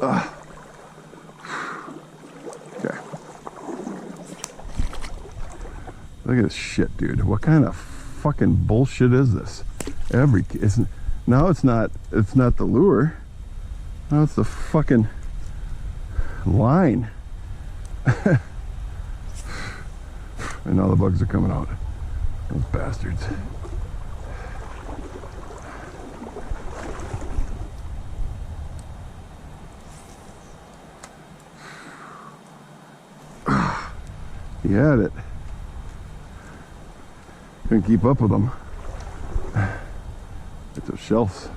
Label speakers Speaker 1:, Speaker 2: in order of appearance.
Speaker 1: Okay. Look at this shit, dude. What kind of fucking bullshit is this? Now it's not the lure. Now it's the fucking line. And now the bugs are coming out. Those bastards. He had it. Couldn't keep up with them. Get those shells.